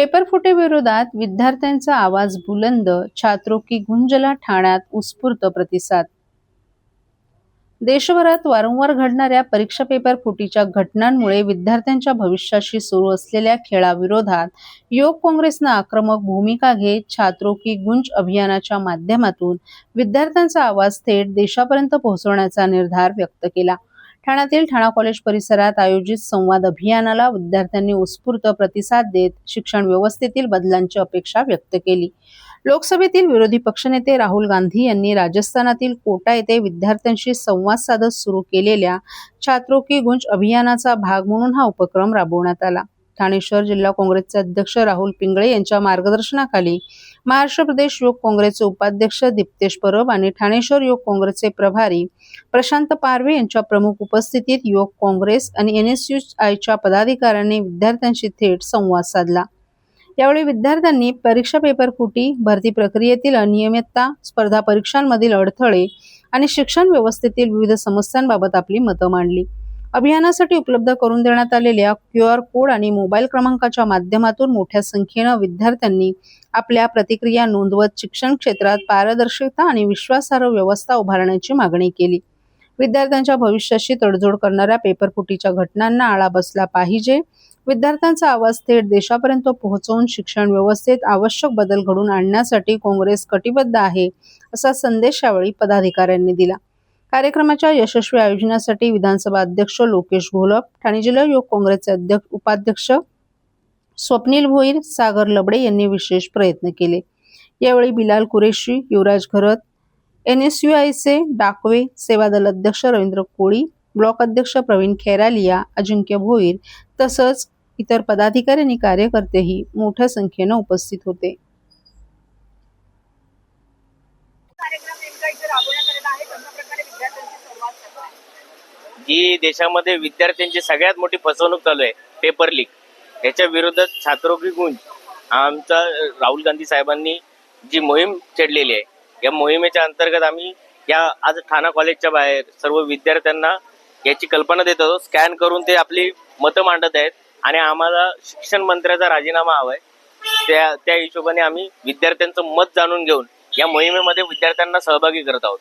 पेपरफुटी विरोधात विद्यार्थ्यांचा आवाज बुलंद, छात्रों की गुंजला ठाण्यात उत्स्फूर्त प्रतिसाद। देशभरात वारंवार घडणाऱ्या परीक्षा पेपर फुटीच्या घटनांमुळे विद्यार्थ्यांच्या भविष्याशी सुरू असलेल्या खेळाविरोधात युवक काँग्रेसनं आक्रमक भूमिका घेत छात्रों की गुंज अभियानाच्या माध्यमातून विद्यार्थ्यांचा आवाज थेट देशापर्यंत पोहोचवण्याचा निर्धार व्यक्त केला। ठाण्यातील ठाणा कॉलेज परिसरात आयोजित संवाद अभियानाला विद्यार्थ्यांनी उत्स्फूर्त प्रतिसाद देत शिक्षण व्यवस्थेतील बदलांची अपेक्षा व्यक्त केली। लोकसभेतील विरोधी पक्षनेते राहुल गांधी यांनी राजस्थानातील कोटा येथे विद्यार्थ्यांशी संवाद साधत सुरू केलेल्या छात्रों की गुंज अभियानाचा भाग म्हणून हा उपक्रम राबवण्यात आला। ठाणे शहर जिल्हा काँग्रेसचे अध्यक्ष राहुल पिंगळे यांच्या मार्गदर्शनाखाली महाराष्ट्र प्रदेश युवक काँग्रेसचे उपाध्यक्ष दीप्तेश परब आणि ठाणे शहर युवक काँग्रेसचे प्रभारी प्रशांत पारवे यांच्या प्रमुख उपस्थितीत युवक काँग्रेस आणि NSUIच्या पदाधिकाऱ्यांनी विद्यार्थ्यांशी थेट संवाद साधला। यावेळी विद्यार्थ्यांनी परीक्षा पेपर फुटी, भरती प्रक्रियेतील अनियमितता, स्पर्धा परीक्षांमधील अडथळे आणि शिक्षण व्यवस्थेतील विविध समस्यांबाबत आपली मतं मांडली। अभियानासाठी उपलब्ध करून देण्यात आलेल्या QR कोड आणि मोबाईल क्रमांकाच्या माध्यमातून मोठ्या संख्येने विद्यार्थ्यांनी आपल्या प्रतिक्रिया नोंदवत शिक्षण क्षेत्रात पारदर्शकता आणि विश्वासार्ह व्यवस्था उभारण्याची मागणी केली। विद्यार्थ्यांच्या भविष्याशी तडजोड करणाऱ्या पेपरफुटीच्या घटनांना आळा बसला पाहिजे, विद्यार्थ्यांचा आवाज थेट देशापर्यंत पोहोचवून शिक्षण व्यवस्थेत आवश्यक बदल घडवून आणण्यासाठी काँग्रेस कटिबद्ध आहे, असा संदेश यावेळी पदाधिकाऱ्यांनी दिला। कार्यक्रमाच्या यशस्वी आयोजनासाठी विधानसभा अध्यक्ष लोकेश घोलप, ठाणे जिल्हा युवक काँग्रेसचे उपाध्यक्ष स्वप्नील भोईर, सागर लबडे यांनी विशेष प्रयत्न केले। यावेळी बिलाल कुरेशी, युवराज घरत, NSUIचे डाकवे सेवादल अध्यक्ष रवींद्र कोळी, ब्लॉक अध्यक्ष प्रवीण खैरालिया, अजिंक्य भोईर तसंच इतर पदाधिकारी आणि कार्यकर्तेही मोठ्या संख्येने उपस्थित होते। जी देशामध्ये विद्यार्थ्यांची सगळ्यात मोठी फसवणूक चालू आहे, पेपर लीक, याच्या विरोधात छात्रों की गुंज आमचा राहुल गांधी साहेबांनी जी मोहीम छेडलेली आहे, या मोहिमेच्या अंतर्गत आम्ही या आज ठाणा कॉलेजच्या बाहेर सर्व विद्यार्थ्यांना याची कल्पना देत आहोत। स्कॅन करून ते आपली मतं मांडत आहेत आणि आम्हाला शिक्षण मंत्र्याचा राजीनामा हवाय। त्या हिशोबाने आम्ही विद्यार्थ्यांचं मत जाणून घेऊन या मोहिमेमध्ये विद्यार्थ्यांना सहभागी करत आहोत।